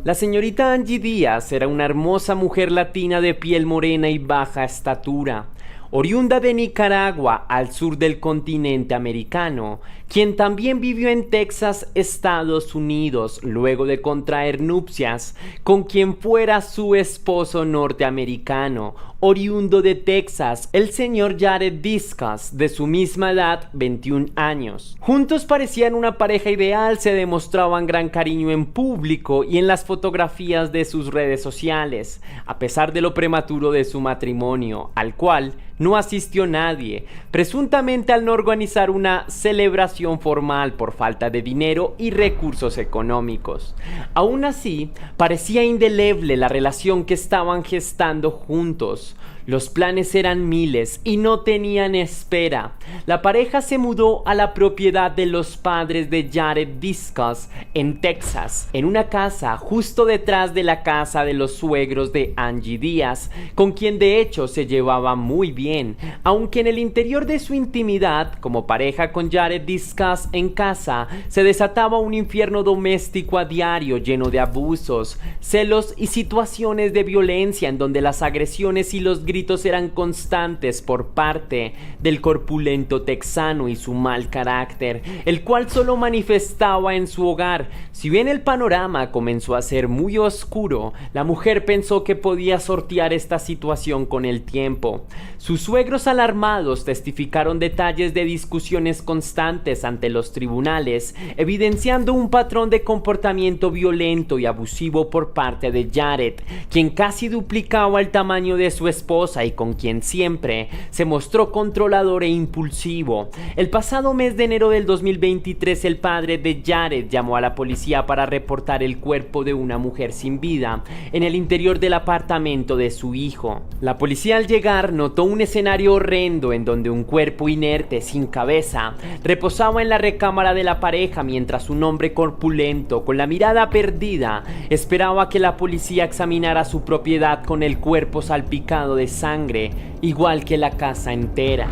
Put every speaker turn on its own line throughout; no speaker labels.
La señorita Angie Díaz era una hermosa mujer latina de piel morena y baja estatura, oriunda de Nicaragua al sur del continente americano, quien también vivió en Texas, Estados Unidos, luego de contraer nupcias con quien fuera su esposo norteamericano, oriundo de Texas, el señor Jared Discus, de su misma edad, 21 años. Juntos parecían una pareja ideal, se demostraban gran cariño en público y en las fotografías de sus redes sociales, a pesar de lo prematuro de su matrimonio, al cual no asistió nadie, presuntamente al no organizar una celebración formal por falta de dinero y recursos económicos. Aún así, parecía indeleble la relación que estaban gestando juntos. Los planes eran miles y no tenían espera. La pareja se mudó a la propiedad de los padres de Jared Discus en Texas, en una casa justo detrás de la casa de los suegros de Angie Díaz, con quien de hecho se llevaba muy bien, aunque en el interior de su intimidad, como pareja con Jared Discus en casa, se desataba un infierno doméstico a diario lleno de abusos, celos y situaciones de violencia en donde las agresiones y los gritos eran constantes por parte del corpulento texano y su mal carácter, el cual solo manifestaba en su hogar. Si bien el panorama comenzó a ser muy oscuro, la mujer pensó que podía sortear esta situación con el tiempo. Sus suegros alarmados testificaron detalles de discusiones constantes ante los tribunales, evidenciando un patrón de comportamiento violento y abusivo por parte de Jared, quien casi duplicaba el tamaño de su esposa y con quien siempre se mostró controlador e impulsivo. El pasado mes de enero del 2023, el padre de Jared llamó a la policía para reportar el cuerpo de una mujer sin vida en el interior del apartamento de su hijo. La policía al llegar notó un escenario horrendo en donde un cuerpo inerte sin cabeza reposaba en la recámara de la pareja, mientras un hombre corpulento con la mirada perdida esperaba que la policía examinara su propiedad con el cuerpo salpicado de sangre, igual que la casa entera.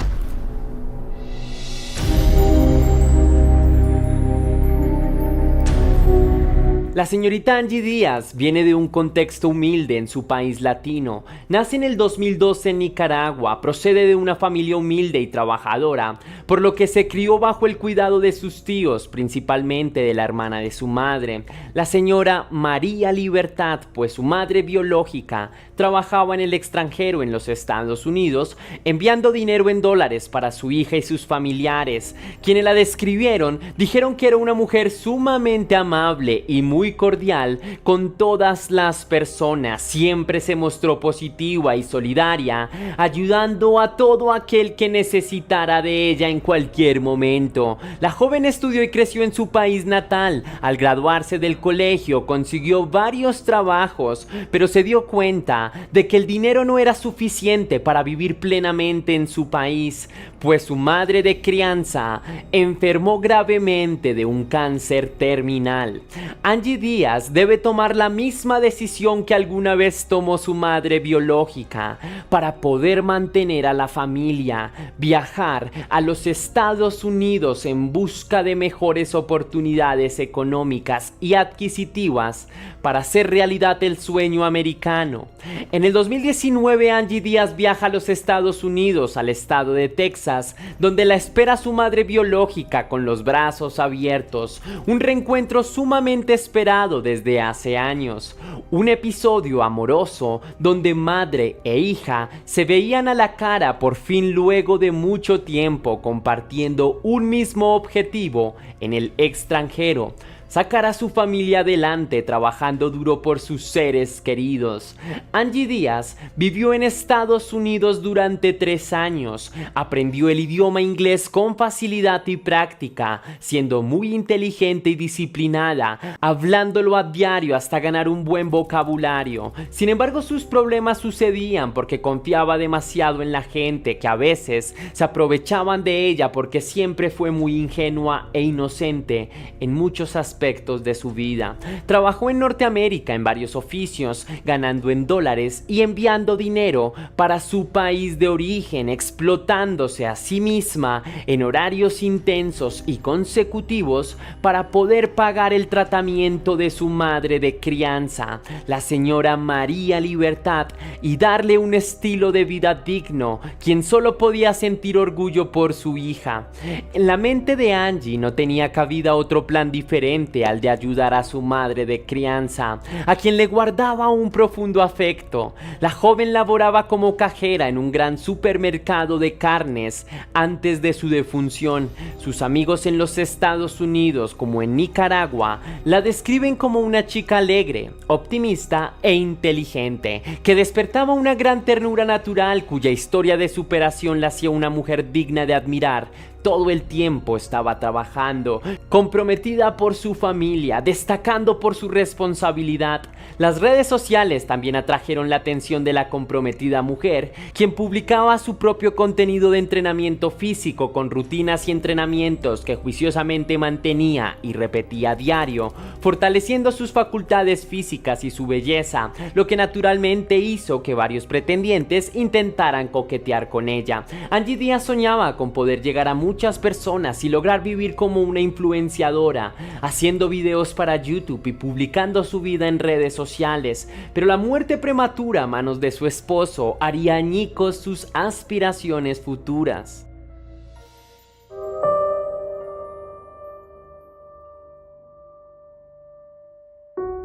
La señorita Angie Díaz viene de un contexto humilde en su país latino. Nace en el 2012 en Nicaragua, procede de una familia humilde y trabajadora, por lo que se crió bajo el cuidado de sus tíos, principalmente de la hermana de su madre, la señora María Libertad, pues su madre biológica trabajaba en el extranjero en los Estados Unidos, enviando dinero en dólares para su hija y sus familiares. Quienes la describieron dijeron que era una mujer sumamente amable y muy cordial con todas las personas. Siempre se mostró positiva y solidaria, ayudando a todo aquel que necesitara de ella en cualquier momento. La joven estudió y creció en su país natal. Al graduarse del colegio consiguió varios trabajos, pero se dio cuenta de que el dinero no era suficiente para vivir plenamente en su país, pues su madre de crianza enfermó gravemente de un cáncer terminal. Angie Díaz debe tomar la misma decisión que alguna vez tomó su madre biológica para poder mantener a la familia, viajar a los Estados Unidos en busca de mejores oportunidades económicas y adquisitivas para hacer realidad el sueño americano. En el 2019, Angie Díaz viaja a los Estados Unidos, al estado de Texas, donde la espera su madre biológica con los brazos abiertos. Un reencuentro sumamente esperado desde hace años. Un episodio amoroso donde madre e hija se veían a la cara por fin luego de mucho tiempo compartiendo un mismo objetivo en el extranjero. sacar a su familia adelante trabajando duro por sus seres queridos. Angie Díaz vivió en Estados Unidos durante 3 años, aprendió el idioma inglés con facilidad y práctica, siendo muy inteligente y disciplinada, hablándolo a diario hasta ganar un buen vocabulario. Sin embargo, sus problemas sucedían porque confiaba demasiado en la gente, que a veces se aprovechaban de ella porque siempre fue muy ingenua e inocente en muchos aspectos de su vida. Trabajó en Norteamérica en varios oficios, ganando en dólares y enviando dinero para su país de origen, explotándose a sí misma en horarios intensos y consecutivos para poder pagar el tratamiento de su madre de crianza, la señora María Libertad, y darle un estilo de vida digno, quien solo podía sentir orgullo por su hija. En la mente de Angie no tenía cabida otro plan diferente al de ayudar a su madre de crianza, a quien le guardaba un profundo afecto. La joven laboraba como cajera en un gran supermercado de carnes antes de su defunción. Sus amigos en los Estados Unidos, como en Nicaragua, la describen como una chica alegre, optimista e inteligente, que despertaba una gran ternura natural, cuya historia de superación la hacía una mujer digna de admirar. Todo el tiempo estaba trabajando, comprometida por su familia, destacando por su responsabilidad. Las redes sociales también atrajeron la atención de la comprometida mujer, quien publicaba su propio contenido de entrenamiento físico con rutinas y entrenamientos que juiciosamente mantenía y repetía a diario, fortaleciendo sus facultades físicas y su belleza, lo que naturalmente hizo que varios pretendientes intentaran coquetear con ella. Angie Díaz soñaba con poder llegar a muchas personas y lograr vivir como una influenciadora, haciendo videos para YouTube y publicando su vida en redes sociales, pero la muerte prematura a manos de su esposo haría añicos sus aspiraciones futuras.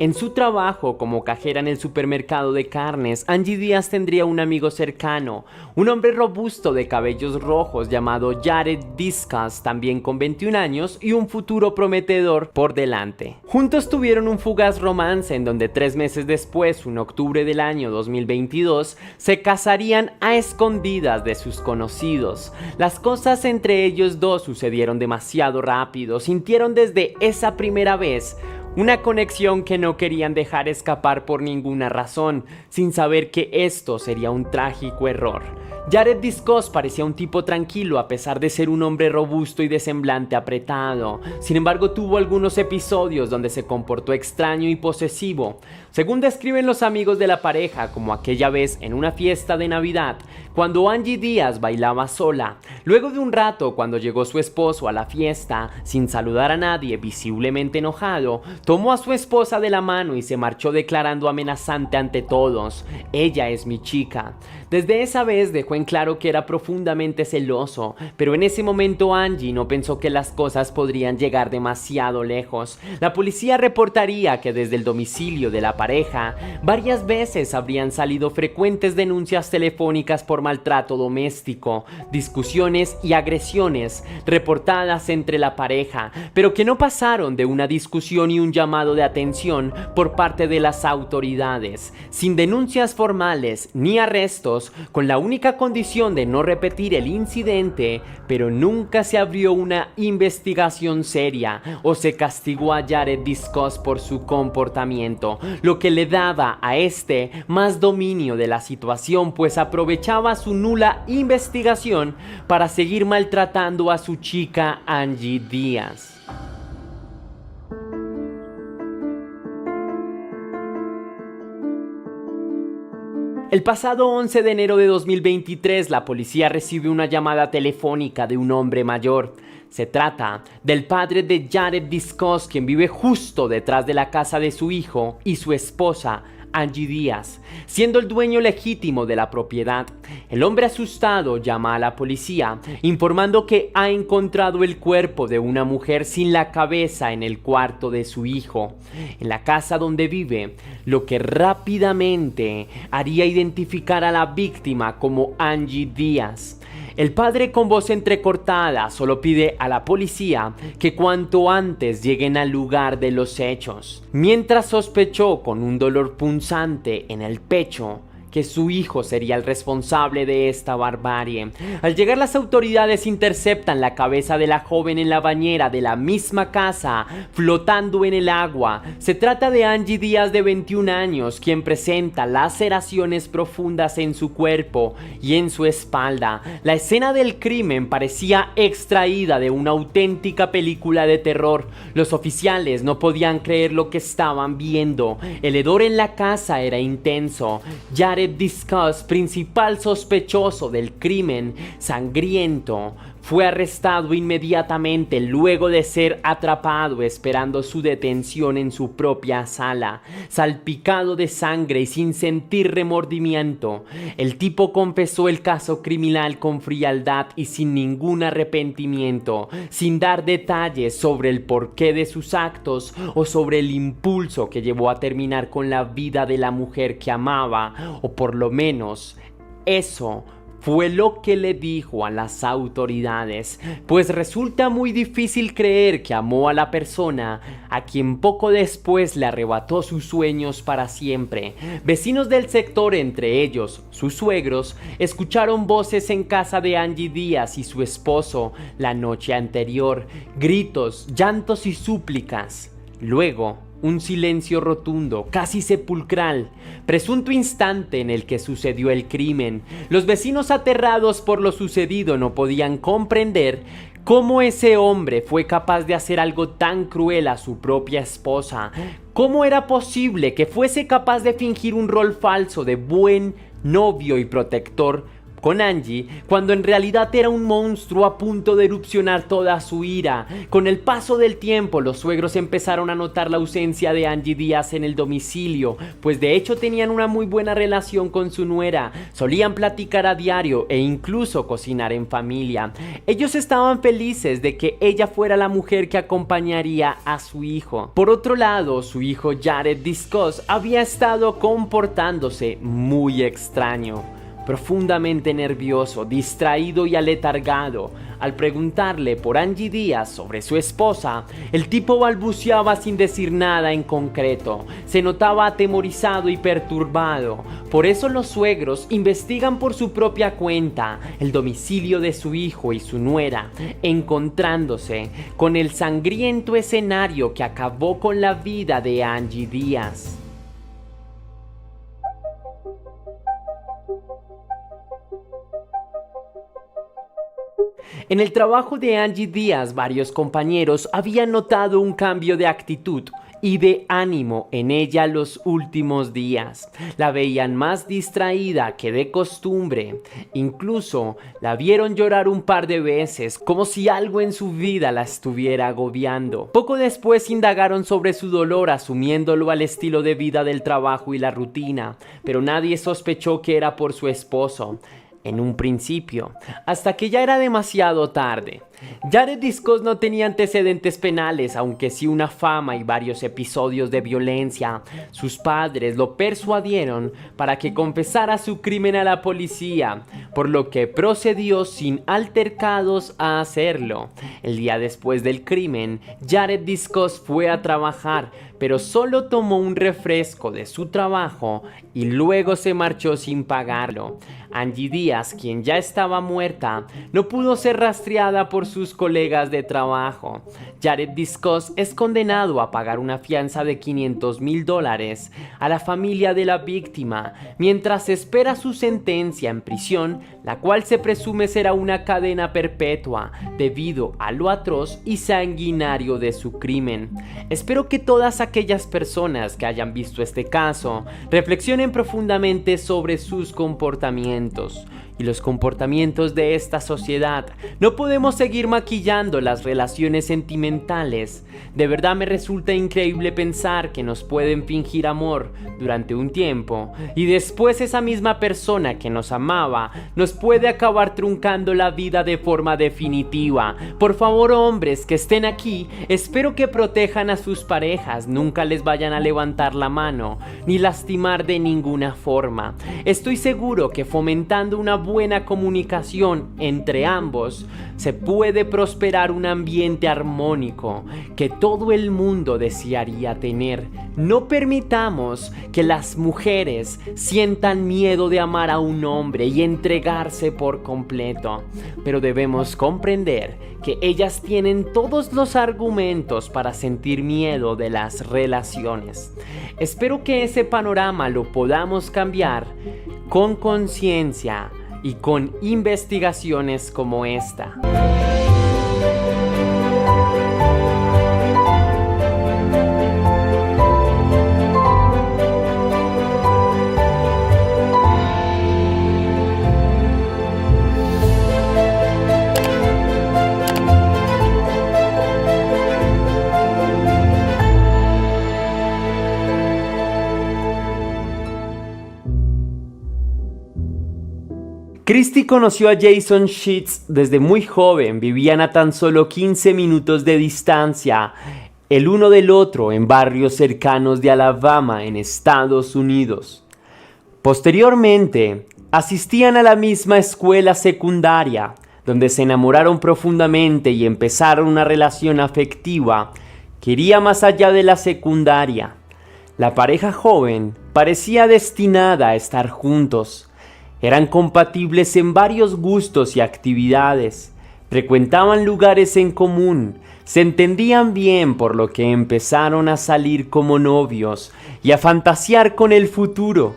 En su trabajo como cajera en el supermercado de carnes, Angie Díaz tendría un amigo cercano, un hombre robusto de cabellos rojos llamado Jared Discus, también con 21 años y un futuro prometedor por delante. Juntos tuvieron un fugaz romance en donde 3 meses después, en octubre del año 2022, se casarían a escondidas de sus conocidos. Las cosas entre ellos dos sucedieron demasiado rápido, sintieron desde esa primera vez una conexión que no querían dejar escapar por ninguna razón, sin saber que esto sería un trágico error. Jared Discos parecía un tipo tranquilo a pesar de ser un hombre robusto y de semblante apretado. Sin embargo, tuvo algunos episodios donde se comportó extraño y posesivo, según describen los amigos de la pareja, como aquella vez en una fiesta de Navidad, cuando Angie Díaz bailaba sola. Luego de un rato, cuando llegó su esposo a la fiesta, sin saludar a nadie, visiblemente enojado, tomó a su esposa de la mano y se marchó declarando amenazante ante todos: "Ella es mi chica". Desde esa vez dejó en claro que era profundamente celoso, pero en ese momento Angie no pensó que las cosas podrían llegar demasiado lejos. La policía reportaría que desde el domicilio de la pareja varias veces habrían salido frecuentes denuncias telefónicas por maltrato doméstico, discusiones y agresiones reportadas entre la pareja, pero que no pasaron de una discusión y un llamado de atención por parte de las autoridades, sin denuncias formales ni arrestos, con la única condición de no repetir el incidente, pero nunca se abrió una investigación seria o se castigó a Jared Discos por su comportamiento, lo que le daba a este más dominio de la situación, pues aprovechaba su nula investigación para seguir maltratando a su chica Angie Díaz. El pasado 11 de enero de 2023, la policía recibe una llamada telefónica de un hombre mayor. Se trata del padre de Jared Discos, quien vive justo detrás de la casa de su hijo y su esposa, Angie Díaz, siendo el dueño legítimo de la propiedad. El hombre asustado llama a la policía, informando que ha encontrado el cuerpo de una mujer sin la cabeza en el cuarto de su hijo, en la casa donde vive, lo que rápidamente haría identificar a la víctima como Angie Díaz. El padre, con voz entrecortada, solo pide a la policía que cuanto antes lleguen al lugar de los hechos, mientras sospechó con un dolor punzante en el pecho que su hijo sería el responsable de esta barbarie. Al llegar, las autoridades interceptan la cabeza de la joven en la bañera de la misma casa, flotando en el agua. Se trata de Angie Díaz, de 21 años, quien presenta laceraciones profundas en su cuerpo y en su espalda. La escena del crimen parecía extraída de una auténtica película de terror. Los oficiales no podían creer lo que estaban viendo. El hedor en la casa era intenso. Jared Discos, principal sospechoso del crimen sangriento, fue arrestado inmediatamente luego de ser atrapado esperando su detención en su propia sala. Salpicado de sangre y sin sentir remordimiento, el tipo confesó el caso criminal con frialdad y sin ningún arrepentimiento, sin dar detalles sobre el porqué de sus actos o sobre el impulso que llevó a terminar con la vida de la mujer que amaba, o por lo menos eso fue lo que le dijo a las autoridades, pues resulta muy difícil creer que amó a la persona a quien poco después le arrebató sus sueños para siempre. Vecinos del sector, entre ellos sus suegros, escucharon voces en casa de Angie Díaz y su esposo la noche anterior, gritos, llantos y súplicas. Luego, un silencio rotundo, casi sepulcral, presunto instante en el que sucedió el crimen. Los vecinos, aterrados por lo sucedido, no podían comprender cómo ese hombre fue capaz de hacer algo tan cruel a su propia esposa. ¿Cómo era posible que fuese capaz de fingir un rol falso de buen novio y protector con Angie, cuando en realidad era un monstruo a punto de erupcionar toda su ira? Con el paso del tiempo, los suegros empezaron a notar la ausencia de Angie Díaz en el domicilio, pues de hecho tenían una muy buena relación con su nuera, solían platicar a diario e incluso cocinar en familia. Ellos estaban felices de que ella fuera la mujer que acompañaría a su hijo. Por otro lado, su hijo Jared Discos había estado comportándose muy extraño, profundamente nervioso, distraído y aletargado. Al preguntarle por Angie Díaz sobre su esposa, el tipo balbuceaba sin decir nada en concreto. Se notaba atemorizado y perturbado. Por eso los suegros investigan por su propia cuenta el domicilio de su hijo y su nuera, encontrándose con el sangriento escenario que acabó con la vida de Angie Díaz. En el trabajo de Angie Díaz, varios compañeros habían notado un cambio de actitud y de ánimo en ella los últimos días. La veían más distraída que de costumbre. Incluso la vieron llorar un par de veces, como si algo en su vida la estuviera agobiando. Poco después indagaron sobre su dolor, asumiéndolo al estilo de vida del trabajo y la rutina, pero nadie sospechó que era por su esposo en un principio, hasta que ya era demasiado tarde. Jared Discos no tenía antecedentes penales, aunque sí una fama y varios episodios de violencia. Sus padres lo persuadieron para que confesara su crimen a la policía, por lo que procedió sin altercados a hacerlo. El día después del crimen, Jared Discos fue a trabajar, pero solo tomó un refresco de su trabajo y luego se marchó sin pagarlo. Angie Díaz, quien ya estaba muerta, no pudo ser rastreada por sus colegas de trabajo. Jared Discos es condenado a pagar una fianza de $500,000 a la familia de la víctima, mientras espera su sentencia en prisión, la cual se presume será una cadena perpetua debido a lo atroz y sanguinario de su crimen. Espero que todas aquellas personas que hayan visto este caso reflexionen profundamente sobre sus comportamientos y los comportamientos de esta sociedad. No podemos seguir maquillando las relaciones sentimentales. De verdad me resulta increíble pensar que nos pueden fingir amor durante un tiempo y después esa misma persona que nos amaba nos puede acabar truncando la vida de forma definitiva. Por favor, hombres que estén aquí, espero que protejan a sus parejas, nunca les vayan a levantar la mano ni lastimar de ninguna forma. Estoy seguro que fomentando una buena comunicación entre ambos, se puede prosperar un ambiente armónico que todo el mundo desearía tener. No permitamos que las mujeres sientan miedo de amar a un hombre y entregarse por completo, pero debemos comprender que ellas tienen todos los argumentos para sentir miedo de las relaciones. Espero que ese panorama lo podamos cambiar con conciencia y con investigaciones como esta. Christie conoció a Jason Sheets desde muy joven, vivían a tan solo 15 minutos de distancia el uno del otro en barrios cercanos de Alabama, en Estados Unidos. Posteriormente, asistían a la misma escuela secundaria, donde se enamoraron profundamente y empezaron una relación afectiva que iría más allá de la secundaria. La pareja joven parecía destinada a estar juntos. Eran compatibles en varios gustos y actividades, frecuentaban lugares en común, se entendían bien, por lo que empezaron a salir como novios y a fantasear con el futuro,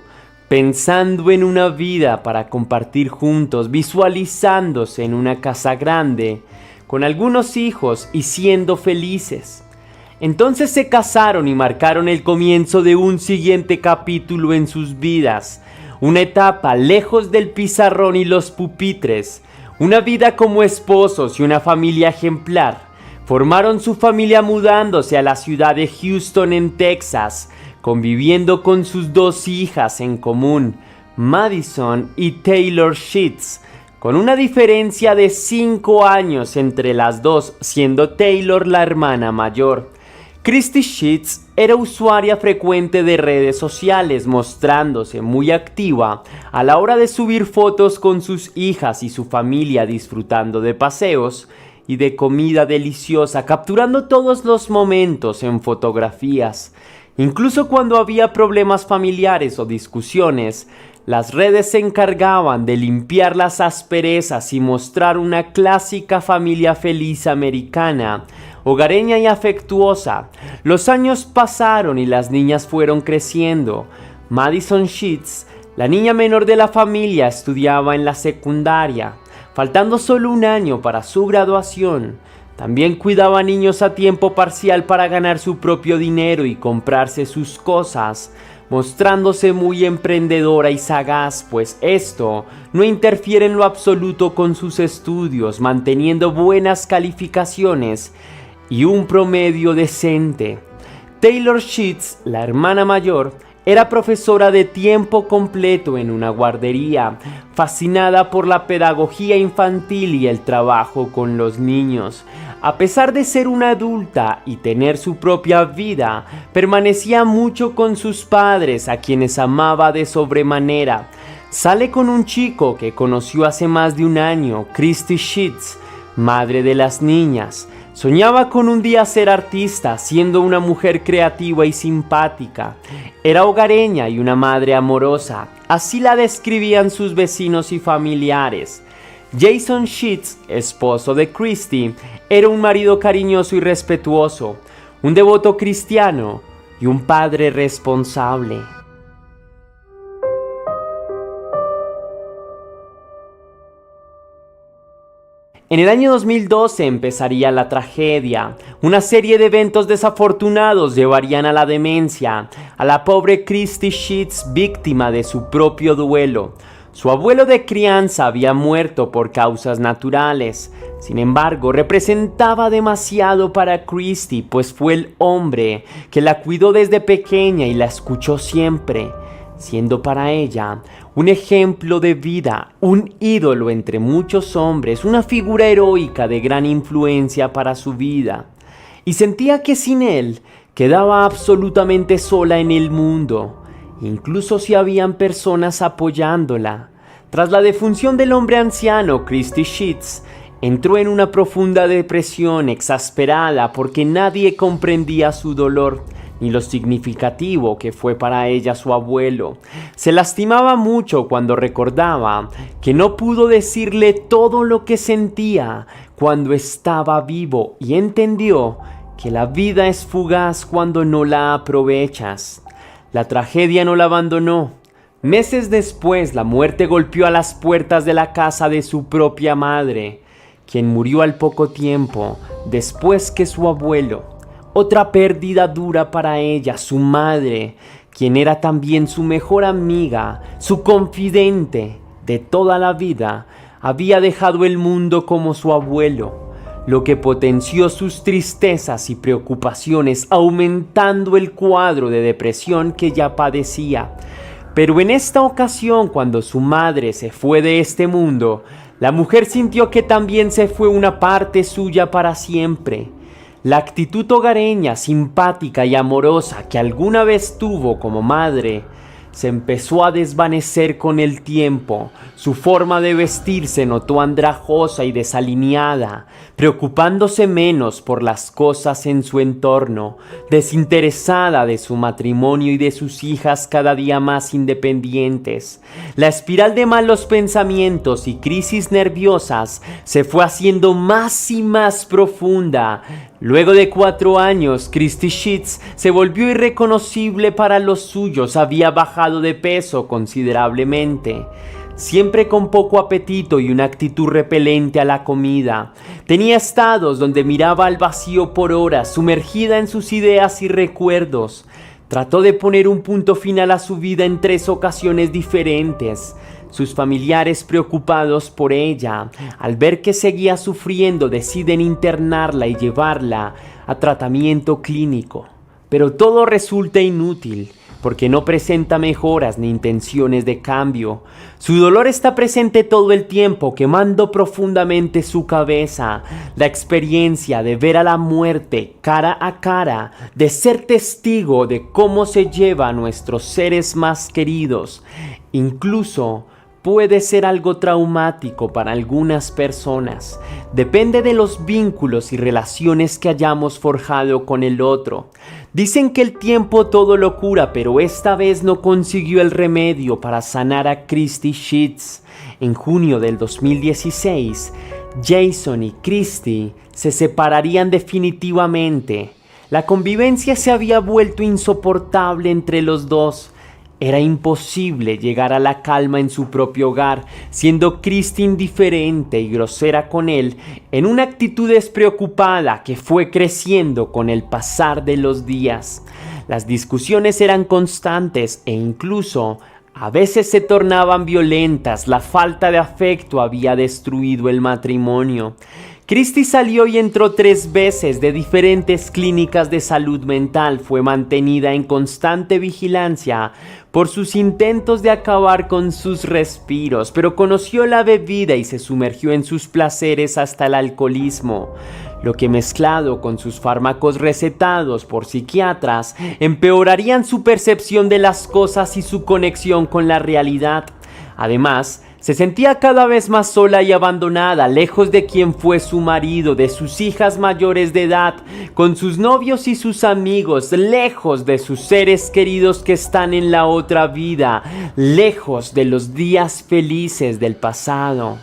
pensando en una vida para compartir juntos, visualizándose en una casa grande, con algunos hijos y siendo felices. Entonces se casaron y marcaron el comienzo de un siguiente capítulo en sus vidas. Una etapa lejos del pizarrón y los pupitres, una vida como esposos y una familia ejemplar. Formaron su familia mudándose a la ciudad de Houston, en Texas, conviviendo con sus dos hijas en común, Madison y Taylor Sheets, con una diferencia de 5 años entre las dos, siendo Taylor la hermana mayor. Christie Sheets era usuaria frecuente de redes sociales, mostrándose muy activa a la hora de subir fotos con sus hijas y su familia, disfrutando de paseos y de comida deliciosa, capturando todos los momentos en fotografías. Incluso cuando había problemas familiares o discusiones, las redes se encargaban de limpiar las asperezas y mostrar una clásica familia feliz americana, hogareña y afectuosa. Los años pasaron y las niñas fueron creciendo. Madison Sheets, la niña menor de la familia, estudiaba en la secundaria, faltando solo un año para su graduación. También cuidaba niños a tiempo parcial para ganar su propio dinero y comprarse sus cosas, mostrándose muy emprendedora y sagaz, pues esto no interfiere en lo absoluto con sus estudios, manteniendo buenas calificaciones y un promedio decente. Taylor Sheets, la hermana mayor, era profesora de tiempo completo en una guardería, fascinada por la pedagogía infantil y el trabajo con los niños. A pesar de ser una adulta y tener su propia vida, permanecía mucho con sus padres, a quienes amaba de sobremanera. Sale con un chico que conoció hace más de un año, Christie Sheets, madre de las niñas. Soñaba con un día ser artista, siendo una mujer creativa y simpática. Era hogareña y una madre amorosa, así la describían sus vecinos y familiares. Jason Sheets, esposo de Christie, era un marido cariñoso y respetuoso, un devoto cristiano y un padre responsable. En el año 2012 empezaría la tragedia. Una serie de eventos desafortunados llevarían a la demencia a la pobre Christie Sheets, víctima de su propio duelo. Su abuelo de crianza había muerto por causas naturales. Sin embargo, representaba demasiado para Christie, pues fue el hombre que la cuidó desde pequeña y la escuchó siempre, siendo para ella un ejemplo de vida, un ídolo entre muchos hombres, una figura heroica de gran influencia para su vida. Y sentía que sin él quedaba absolutamente sola en el mundo, incluso si habían personas apoyándola. Tras la defunción del hombre anciano, Christy Sheets entró en una profunda depresión, exasperada porque nadie comprendía su dolor ni lo significativo que fue para ella su abuelo. Se lastimaba mucho cuando recordaba que no pudo decirle todo lo que sentía cuando estaba vivo, y entendió que la vida es fugaz cuando no la aprovechas. La tragedia no la abandonó. Meses después, la muerte golpeó a las puertas de la casa de su propia madre, quien murió al poco tiempo después que su abuelo. Otra pérdida dura para ella, su madre, quien era también su mejor amiga, su confidente de toda la vida, había dejado el mundo como su abuelo, lo que potenció sus tristezas y preocupaciones, aumentando el cuadro de depresión que ya padecía. Pero en esta ocasión, cuando su madre se fue de este mundo, la mujer sintió que también se fue una parte suya para siempre. La actitud hogareña, simpática y amorosa que alguna vez tuvo como madre, se empezó a desvanecer con el tiempo. Su forma de vestir se notó andrajosa y desalineada, preocupándose menos por las cosas en su entorno, desinteresada de su matrimonio y de sus hijas cada día más independientes. La espiral de malos pensamientos y crisis nerviosas se fue haciendo más y más profunda. Luego de 4 años, Christy Sheets se volvió irreconocible para los suyos. Había bajado de peso considerablemente, siempre con poco apetito y una actitud repelente a la comida. Tenía estados donde miraba al vacío por horas, sumergida en sus ideas y recuerdos. Trató de poner un punto final a su vida en 3 ocasiones diferentes. Sus familiares, preocupados por ella, al ver que seguía sufriendo, deciden internarla y llevarla a tratamiento clínico. Pero todo resulta inútil, porque no presenta mejoras ni intenciones de cambio. Su dolor está presente todo el tiempo, quemando profundamente su cabeza. La experiencia de ver a la muerte cara a cara, de ser testigo de cómo se lleva a nuestros seres más queridos, incluso puede ser algo traumático para algunas personas. Depende de los vínculos y relaciones que hayamos forjado con el otro. Dicen que el tiempo todo lo cura, pero esta vez no consiguió el remedio para sanar a Christy Sheets. En junio del 2016, Jason y Christy se separarían definitivamente. La convivencia se había vuelto insoportable entre los dos. Era imposible llegar a la calma en su propio hogar, siendo Christy indiferente y grosera con él, en una actitud despreocupada que fue creciendo con el pasar de los días. Las discusiones eran constantes e incluso a veces se tornaban violentas. La falta de afecto había destruido el matrimonio. Christy salió y entró 3 veces de diferentes clínicas de salud mental. Fue mantenida en constante vigilancia por sus intentos de acabar con sus respiros, pero conoció la bebida y se sumergió en sus placeres hasta el alcoholismo, lo que, mezclado con sus fármacos recetados por psiquiatras, empeorarían su percepción de las cosas y su conexión con la realidad. Además, se sentía cada vez más sola y abandonada, lejos de quien fue su marido, de sus hijas mayores de edad, con sus novios y sus amigos, lejos de sus seres queridos que están en la otra vida, lejos de los días felices del pasado.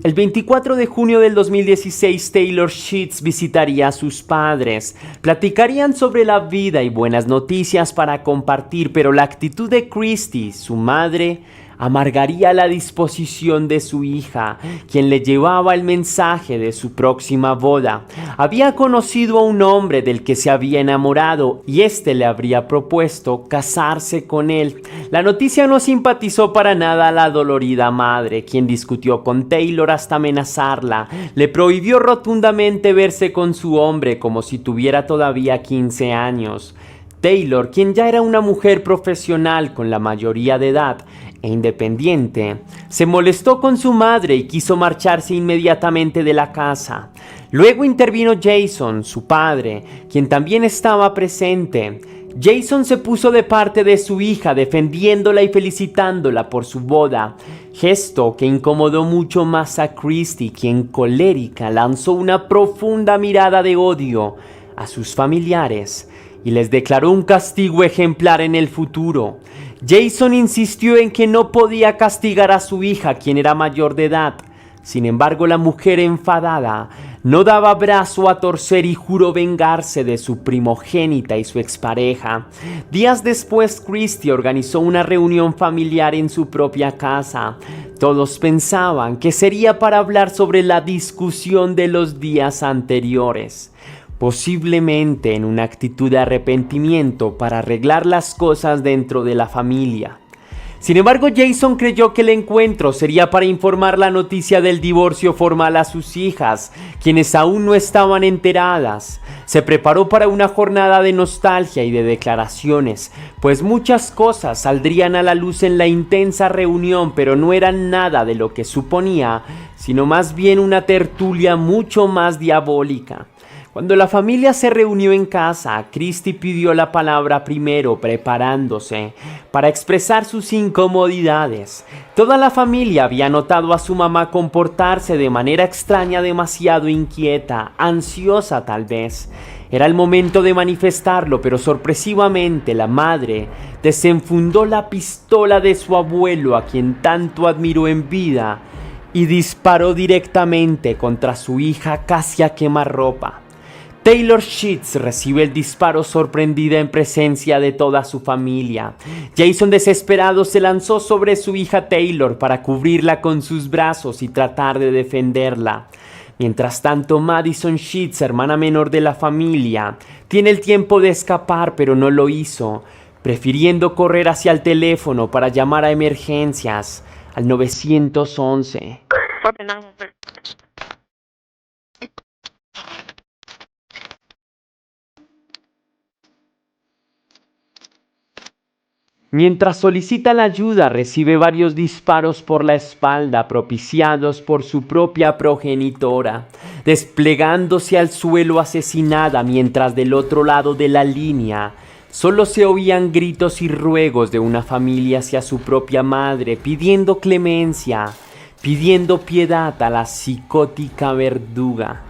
El 24 de junio del 2016, Taylor Sheets visitaría a sus padres. Platicarían sobre la vida y buenas noticias para compartir, pero la actitud de Christy, su madre, amargaría la disposición de su hija, quien le llevaba el mensaje de su próxima boda. Había conocido a un hombre del que se había enamorado y este le habría propuesto casarse con él. La noticia no simpatizó para nada a la dolorida madre, quien discutió con Taylor hasta amenazarla. Le prohibió rotundamente verse con su hombre como si tuviera todavía 15 años. Taylor, quien ya era una mujer profesional con la mayoría de edad e independiente, se molestó con su madre y quiso marcharse inmediatamente de la casa. Luego intervino Jason, su padre, quien también estaba presente. Jason se puso de parte de su hija, defendiéndola y felicitándola por su boda, gesto que incomodó mucho más a Christy, quien colérica lanzó una profunda mirada de odio a sus familiares y les declaró un castigo ejemplar en el futuro. Jason insistió en que no podía castigar a su hija, quien era mayor de edad. Sin embargo, la mujer enfadada no daba brazo a torcer y juró vengarse de su primogénita y su expareja. Días después, Christy organizó una reunión familiar en su propia casa. Todos pensaban que sería para hablar sobre la discusión de los días anteriores, posiblemente en una actitud de arrepentimiento para arreglar las cosas dentro de la familia. Sin embargo, Jason creyó que el encuentro sería para informar la noticia del divorcio formal a sus hijas, quienes aún no estaban enteradas. Se preparó para una jornada de nostalgia y de declaraciones, pues muchas cosas saldrían a la luz en la intensa reunión, pero no eran nada de lo que suponía, sino más bien una tertulia mucho más diabólica. Cuando la familia se reunió en casa, Christy pidió la palabra primero, preparándose para expresar sus incomodidades. Toda la familia había notado a su mamá comportarse de manera extraña, demasiado inquieta, ansiosa tal vez. Era el momento de manifestarlo, pero sorpresivamente la madre desenfundó la pistola de su abuelo, a quien tanto admiró en vida, y disparó directamente contra su hija casi a quemarropa. Taylor Sheets recibe el disparo sorprendida en presencia de toda su familia. Jason, desesperado, se lanzó sobre su hija Taylor para cubrirla con sus brazos y tratar de defenderla. Mientras tanto, Madison Sheets, hermana menor de la familia, tiene el tiempo de escapar, pero no lo hizo, prefiriendo correr hacia el teléfono para llamar a emergencias al 911. Mientras solicita la ayuda, recibe varios disparos por la espalda propiciados por su propia progenitora, desplegándose al suelo asesinada, mientras del otro lado de la línea solo se oían gritos y ruegos de una familia hacia su propia madre, pidiendo clemencia, pidiendo piedad a la psicótica verduga.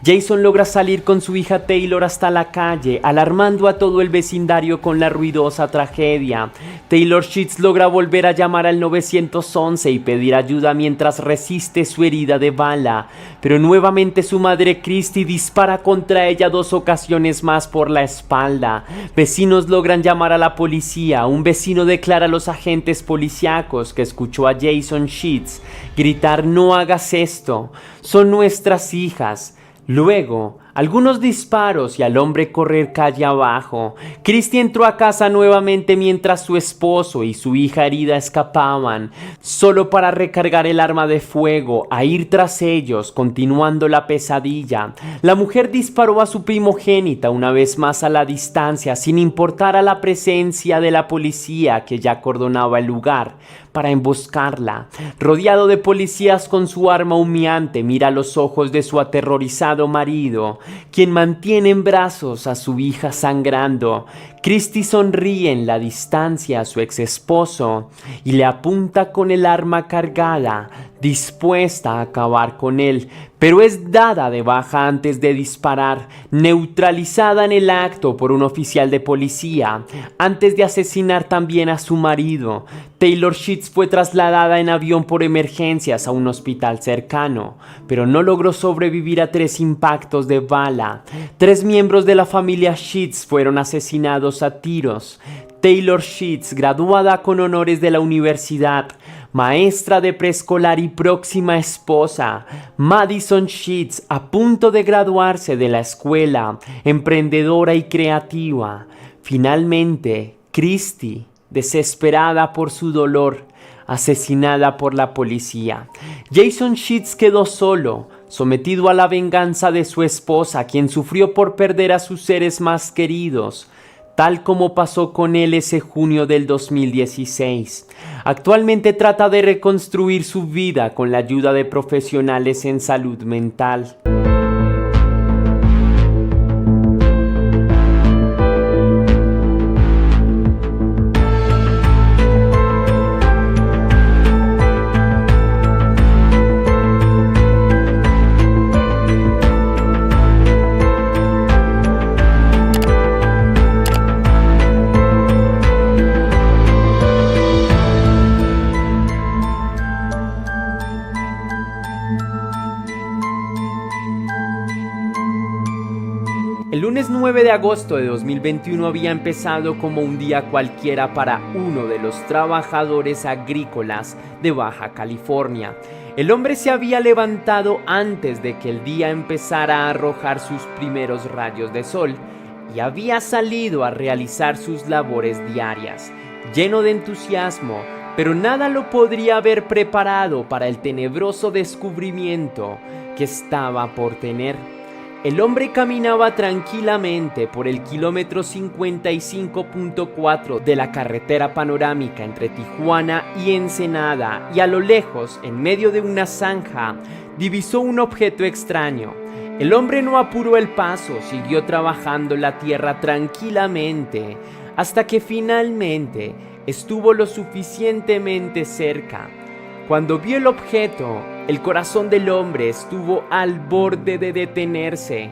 Jason logra salir con su hija Taylor hasta la calle, alarmando a todo el vecindario con la ruidosa tragedia. Taylor Sheets logra volver a llamar al 911 y pedir ayuda mientras resiste su herida de bala, pero nuevamente su madre Christy dispara contra ella 2 ocasiones más por la espalda. Vecinos logran llamar a la policía. Un vecino declara a los agentes policíacos que escuchó a Jason Sheets gritar: "No hagas esto, son nuestras hijas". Luego, algunos disparos y al hombre correr calle abajo. Christy entró a casa nuevamente mientras su esposo y su hija herida escapaban, solo para recargar el arma de fuego, a ir tras ellos, continuando la pesadilla. La mujer disparó a su primogénita una vez más a la distancia, sin importar a la presencia de la policía que ya acordonaba el lugar para emboscarla. Rodeado de policías con su arma humeante, mira a los ojos de su aterrorizado marido, quien mantiene en brazos a su hija sangrando. Christy sonríe en la distancia a su ex esposo y le apunta con el arma cargada, dispuesta a acabar con él, pero es dada de baja antes de disparar, neutralizada en el acto por un oficial de policía, antes de asesinar también a su marido. Taylor Sheets fue trasladada en avión por emergencias a un hospital cercano, pero no logró sobrevivir a 3 impactos de bala. 3 miembros de la familia Sheets fueron asesinados a tiros. Taylor Sheets, graduada con honores de la universidad, maestra de preescolar y próxima esposa. Madison Sheets, a punto de graduarse de la escuela, emprendedora y creativa. Finalmente, Christy, desesperada por su dolor, asesinada por la policía. Jason Sheets quedó solo, sometido a la venganza de su esposa, quien sufrió por perder a sus seres más queridos. tal como pasó con él ese junio del 2016. Actualmente trata de reconstruir su vida con la ayuda de profesionales en salud mental. El lunes 9 de agosto de 2021 había empezado como un día cualquiera para uno de los trabajadores agrícolas de Baja California. El hombre se había levantado antes de que el día empezara a arrojar sus primeros rayos de sol y había salido a realizar sus labores diarias, lleno de entusiasmo, pero nada lo podría haber preparado para el tenebroso descubrimiento que estaba por tener. El hombre caminaba tranquilamente por el kilómetro 55.4 de la carretera panorámica entre Tijuana y Ensenada, y a lo lejos, en medio de una zanja, divisó un objeto extraño. El hombre no apuró el paso, siguió trabajando la tierra tranquilamente, hasta que finalmente estuvo lo suficientemente cerca. Cuando vio el objeto, el corazón del hombre estuvo al borde de detenerse.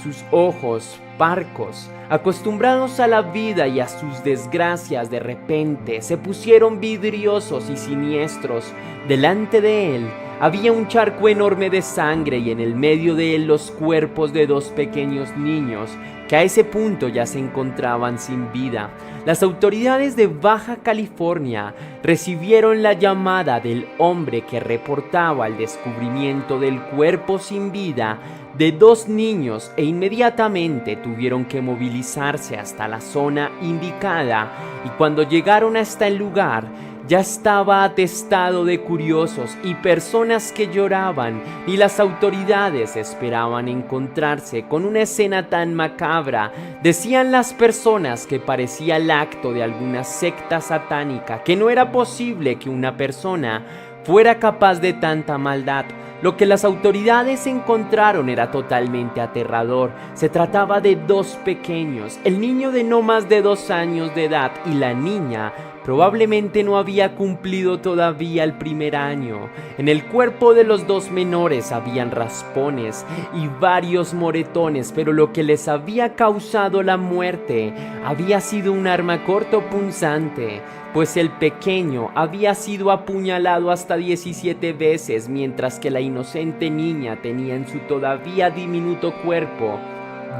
Sus ojos, parcos, acostumbrados a la vida y a sus desgracias, de repente se pusieron vidriosos y siniestros. Delante de él había un charco enorme de sangre y en el medio de él los cuerpos de dos pequeños niños que a ese punto ya se encontraban sin vida. Las autoridades de Baja California recibieron la llamada del hombre que reportaba el descubrimiento del cuerpo sin vida de dos niños e inmediatamente tuvieron que movilizarse hasta la zona indicada, y cuando llegaron hasta el lugar ya estaba atestado de curiosos y personas que lloraban, y las autoridades esperaban encontrarse con una escena tan macabra. Decían las personas que parecía el acto de alguna secta satánica, que no era posible que una persona fuera capaz de tanta maldad. Lo que las autoridades encontraron era totalmente aterrador. Se trataba de dos pequeños, el niño de no más de 2 años de edad y la niña probablemente no había cumplido todavía el primer año. En el cuerpo de los dos menores habían raspones y varios moretones, pero lo que les había causado la muerte había sido un arma cortopunzante, pues el pequeño había sido apuñalado hasta 17 veces, mientras que la inocente niña tenía en su todavía diminuto cuerpo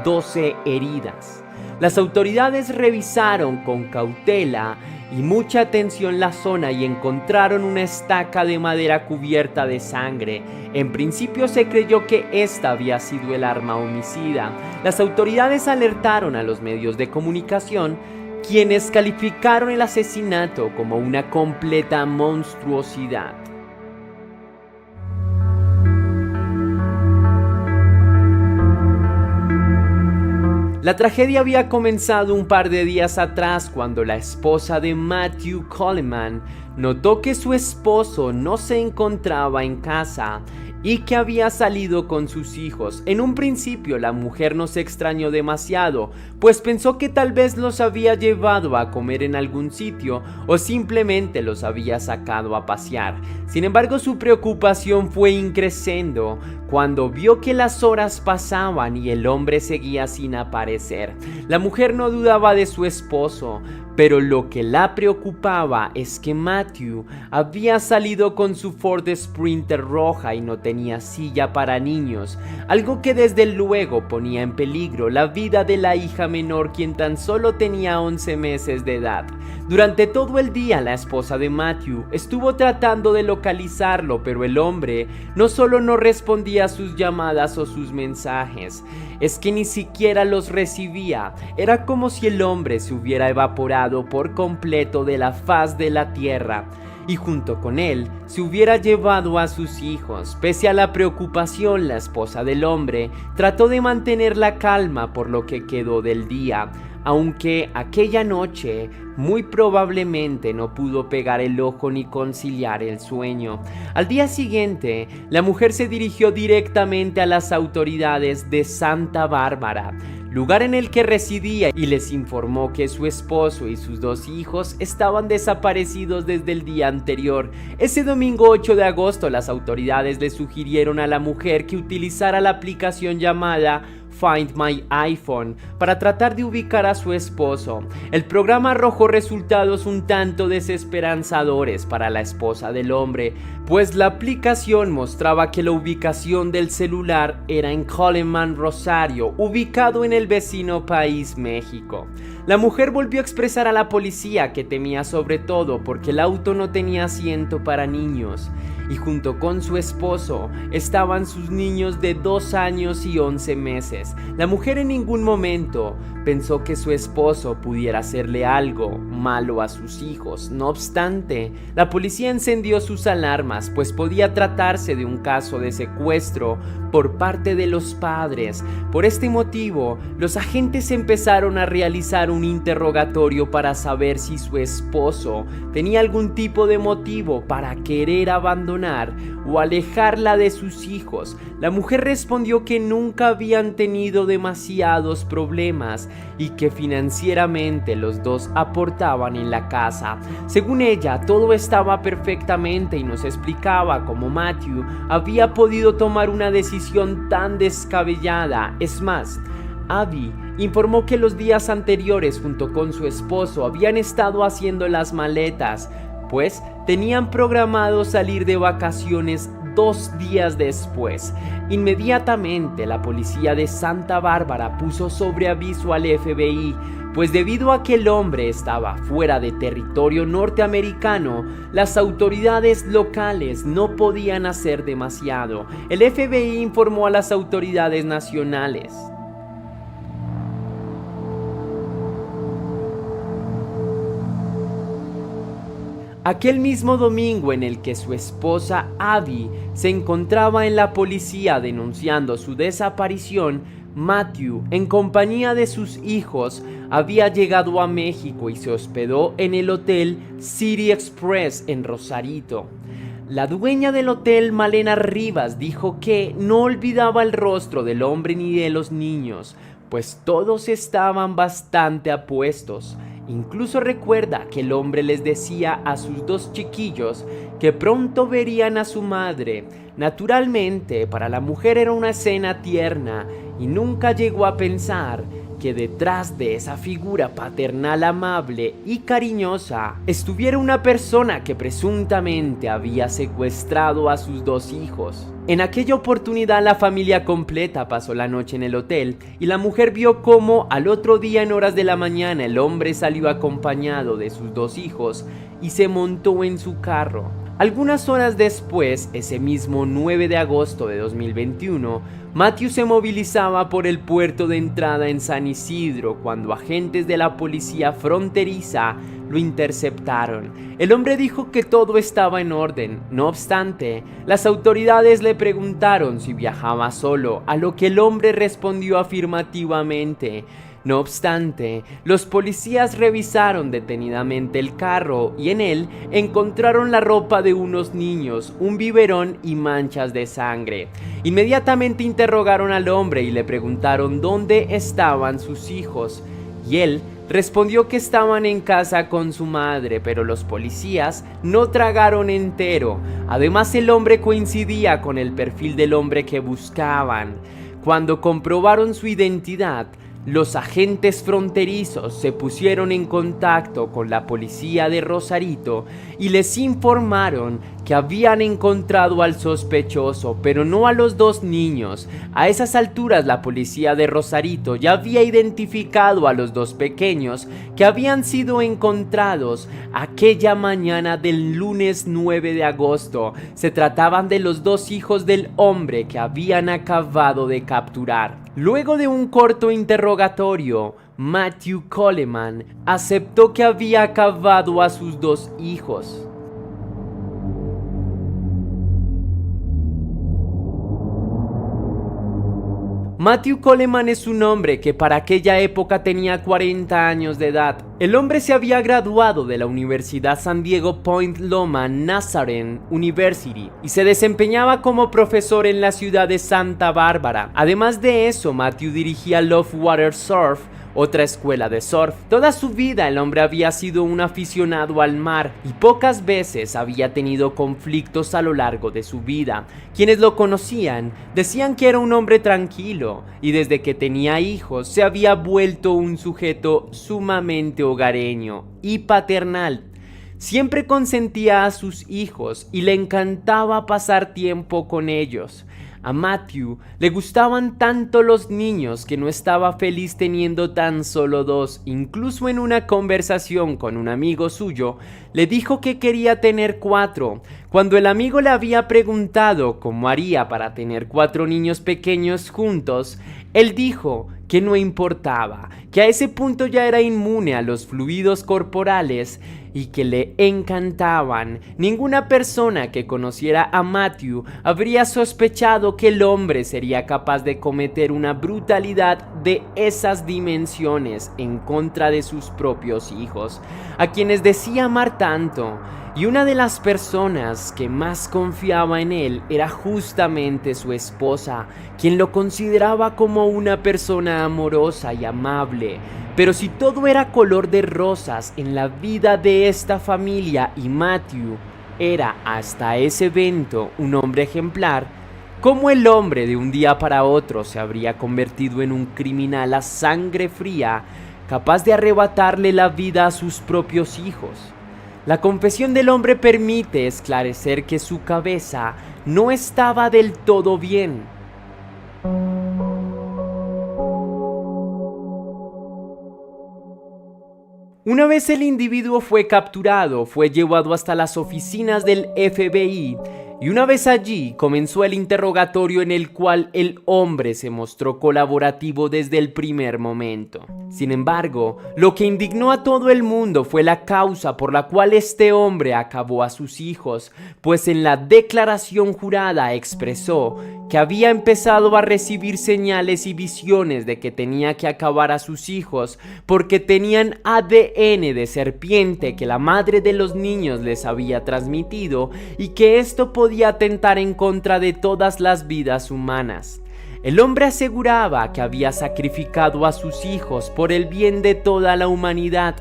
12 heridas. Las autoridades revisaron con cautela y mucha atención la zona y encontraron una estaca de madera cubierta de sangre. En principio se creyó que esta había sido el arma homicida. Las autoridades alertaron a los medios de comunicación, quienes calificaron el asesinato como una completa monstruosidad. La tragedia había comenzado un par de días atrás, cuando la esposa de Matthew Coleman notó que su esposo no se encontraba en casa y que había salido con sus hijos. En un principio la mujer no se extrañó demasiado, pues pensó que tal vez los había llevado a comer en algún sitio o simplemente los había sacado a pasear. Sin embargo, su preocupación fue increciendo cuando vio que las horas pasaban y el hombre seguía sin aparecer. La mujer no dudaba de su esposo, pero lo que la preocupaba es que Matthew había salido con su Ford Sprinter roja y no tenía silla para niños, algo que desde luego ponía en peligro la vida de la hija menor, quien tan solo tenía 11 meses de edad. Durante todo el día la esposa de Matthew estuvo tratando de localizarlo, pero el hombre no solo no respondía a sus llamadas o sus mensajes, es que ni siquiera los recibía. Era como si el hombre se hubiera evaporado por completo de la faz de la tierra, y junto con él se hubiera llevado a sus hijos. Pese a la preocupación, la esposa del hombre trató de mantener la calma por lo que quedó del día. aunque aquella noche muy probablemente no pudo pegar el ojo ni conciliar el sueño. Al día siguiente, la mujer se dirigió directamente a las autoridades de Santa Bárbara, lugar en el que residía, y les informó que su esposo y sus 2 hijos estaban desaparecidos desde el día anterior. Ese domingo 8 de agosto, las autoridades le sugirieron a la mujer que utilizara la aplicación llamada Find My iPhone para tratar de ubicar a su esposo. El programa arrojó resultados un tanto desesperanzadores para la esposa del hombre, pues la aplicación mostraba que la ubicación del celular era en Coleman, Rosario, ubicado en el vecino país México. La mujer volvió a expresar a la policía que temía sobre todo porque el auto no tenía asiento para niños, y junto con su esposo estaban sus niños de 2 años y 11 meses. La mujer en ningún momento pensó que su esposo pudiera hacerle algo malo a sus hijos. No obstante, la policía encendió sus alarmas, pues podía tratarse de un caso de secuestro por parte de los padres. Por este motivo, los agentes empezaron a realizar un interrogatorio para saber si su esposo tenía algún tipo de motivo para querer abandonar o alejarla de sus hijos. La mujer respondió que nunca habían tenido demasiados problemas y que financieramente los dos aportaban en la casa. Según ella, todo estaba perfectamente, y nos explicaba cómo Matthew había podido tomar una decisión tan descabellada. Es más, Abby informó que los días anteriores junto con su esposo habían estado haciendo las maletas, pues tenían programado salir de vacaciones 2 días después. Inmediatamente la policía de Santa Bárbara puso sobre aviso al FBI, pues debido a que el hombre estaba fuera de territorio norteamericano, las autoridades locales no podían hacer demasiado. El FBI informó a las autoridades nacionales. Aquel mismo domingo en el que su esposa Abby se encontraba en la policía denunciando su desaparición, Matthew, en compañía de sus hijos, había llegado a México y se hospedó en el hotel City Express en Rosarito. La dueña del hotel, Malena Rivas, dijo que no olvidaba el rostro del hombre ni de los niños, pues todos estaban bastante apuestos. Incluso recuerda que el hombre les decía a sus 2 chiquillos que pronto verían a su madre. Naturalmente, para la mujer era una escena tierna y nunca llegó a pensar que detrás de esa figura paternal amable y cariñosa estuviera una persona que presuntamente había secuestrado a sus 2 hijos. En aquella oportunidad la familia completa pasó la noche en el hotel y la mujer vio cómo al otro día en horas de la mañana el hombre salió acompañado de sus 2 hijos y se montó en su carro. Algunas horas después, ese mismo 9 de agosto de 2021, Matthew se movilizaba por el puerto de entrada en San Isidro cuando agentes de la policía fronteriza lo interceptaron. El hombre dijo que todo estaba en orden. No obstante, las autoridades le preguntaron si viajaba solo, a lo que el hombre respondió afirmativamente. No obstante, los policías revisaron detenidamente el carro y en él encontraron la ropa de unos niños, un biberón y manchas de sangre. Inmediatamente interrogaron al hombre y le preguntaron dónde estaban sus hijos, y él respondió que estaban en casa con su madre, pero los policías no tragaron entero. Además, el hombre coincidía con el perfil del hombre que buscaban. Cuando comprobaron su identidad, los agentes fronterizos se pusieron en contacto con la policía de Rosarito y les informaron que habían encontrado al sospechoso, pero no a los 2 niños. A esas alturas la policía de Rosarito ya había identificado a los 2 pequeños que habían sido encontrados aquella mañana del lunes 9 de agosto. Se trataban de los 2 hijos del hombre que habían acabado de capturar. Luego de un corto interrogatorio, Matthew Coleman aceptó que había acabado a sus 2 hijos. Matthew Coleman es un hombre que para aquella época tenía 40 años de edad. El hombre se había graduado de la Universidad San Diego Point Loma Nazarene University y se desempeñaba como profesor en la ciudad de Santa Bárbara. Además de eso, Matthew dirigía Love Water Surf, otra escuela de surf. Toda su vida el hombre había sido un aficionado al mar y pocas veces había tenido conflictos a lo largo de su vida. Quienes lo conocían decían que era un hombre tranquilo y desde que tenía hijos se había vuelto un sujeto sumamente hogareño y paternal. Siempre consentía a sus hijos y le encantaba pasar tiempo con ellos. A Matthew le gustaban tanto los niños que no estaba feliz teniendo tan solo 2. Incluso en una conversación con un amigo suyo, le dijo que quería tener 4. Cuando el amigo le había preguntado cómo haría para tener 4 niños pequeños juntos, él dijo que no importaba, que a ese punto ya era inmune a los fluidos corporales y que le encantaban. Ninguna persona que conociera a Matthew habría sospechado que el hombre sería capaz de cometer una brutalidad de esas dimensiones en contra de sus propios hijos, a quienes decía amar tanto. Y una de las personas que más confiaba en él era justamente su esposa, quien lo consideraba como una persona amorosa y amable. Pero si todo era color de rosas en la vida de esta familia y Matthew era hasta ese evento un hombre ejemplar, ¿cómo el hombre de un día para otro se habría convertido en un criminal a sangre fría, capaz de arrebatarle la vida a sus propios hijos? La confesión del hombre permite esclarecer que su cabeza no estaba del todo bien. Una vez el individuo fue capturado, fue llevado hasta las oficinas del FBI y una vez allí comenzó el interrogatorio en el cual el hombre se mostró colaborativo desde el primer momento. Sin embargo, lo que indignó a todo el mundo fue la causa por la cual este hombre acabó a sus hijos, pues en la declaración jurada expresó que había empezado a recibir señales y visiones de que tenía que acabar a sus hijos porque tenían ADN de serpiente que la madre de los niños les había transmitido y que esto podía atentar en contra de todas las vidas humanas. El hombre aseguraba que había sacrificado a sus hijos por el bien de toda la humanidad.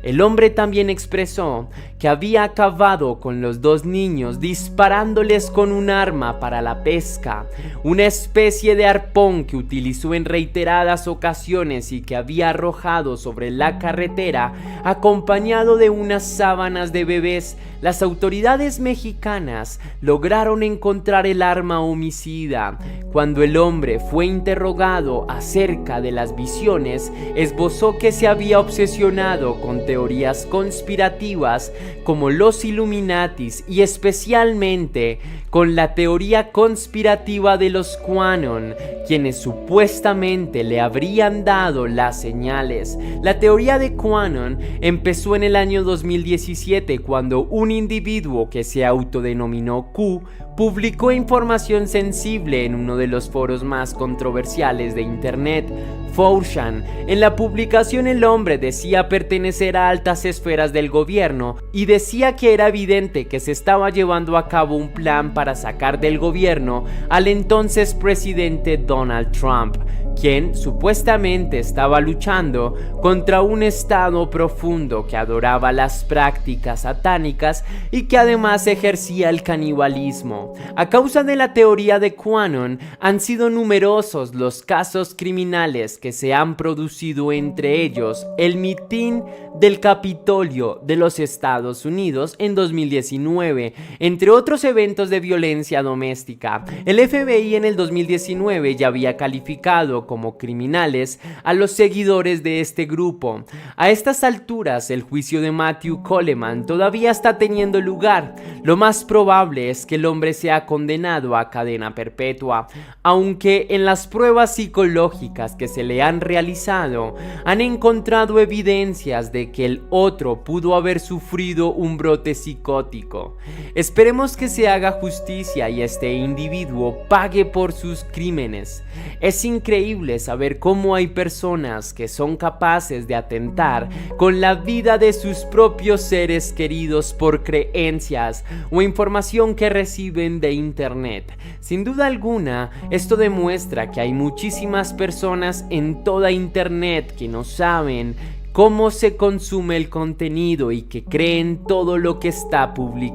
El hombre también expresó que había acabado con los 2 niños disparándoles con un arma para la pesca, una especie de arpón que utilizó en reiteradas ocasiones y que había arrojado sobre la carretera acompañado de unas sábanas de bebés. Las autoridades mexicanas lograron encontrar el arma homicida. Cuando el hombre fue interrogado acerca de las visiones, esbozó que se había obsesionado con teorías conspirativas como los Illuminatis y especialmente con la teoría conspirativa de los QAnon, quienes supuestamente le habrían dado las señales. La teoría de QAnon empezó en el año 2017 cuando un individuo que se autodenominó Q publicó información sensible en uno de los foros más controversiales de internet, 4chan. En la publicación el hombre decía pertenecer a altas esferas del gobierno y decía que era evidente que se estaba llevando a cabo un plan para sacar del gobierno al entonces presidente Donald Trump, quien supuestamente estaba luchando contra un estado profundo que adoraba las prácticas satánicas y que además ejercía el canibalismo. A causa de la teoría de QAnon, han sido numerosos los casos criminales que se han producido, entre ellos el mitin del Capitolio de los Estados Unidos en 2019, entre otros eventos de violencia doméstica. El FBI en el 2019 ya había calificado como criminales a los seguidores de este grupo. A estas alturas, el juicio de Matthew Coleman todavía está teniendo lugar. Lo más probable es que el hombre sea condenado a cadena perpetua, aunque en las pruebas psicológicas que se le han realizado han encontrado evidencias de que el otro pudo haber sufrido un brote psicótico. Esperemos que se haga justicia y este individuo pague por sus crímenes. Es increíble saber cómo hay personas que son capaces de atentar con la vida de sus propios seres queridos por creencias o información que reciben de internet. Sin duda alguna, esto demuestra que hay muchísimas personas en toda internet que no saben cómo se consume el contenido y que creen todo lo que está publicado.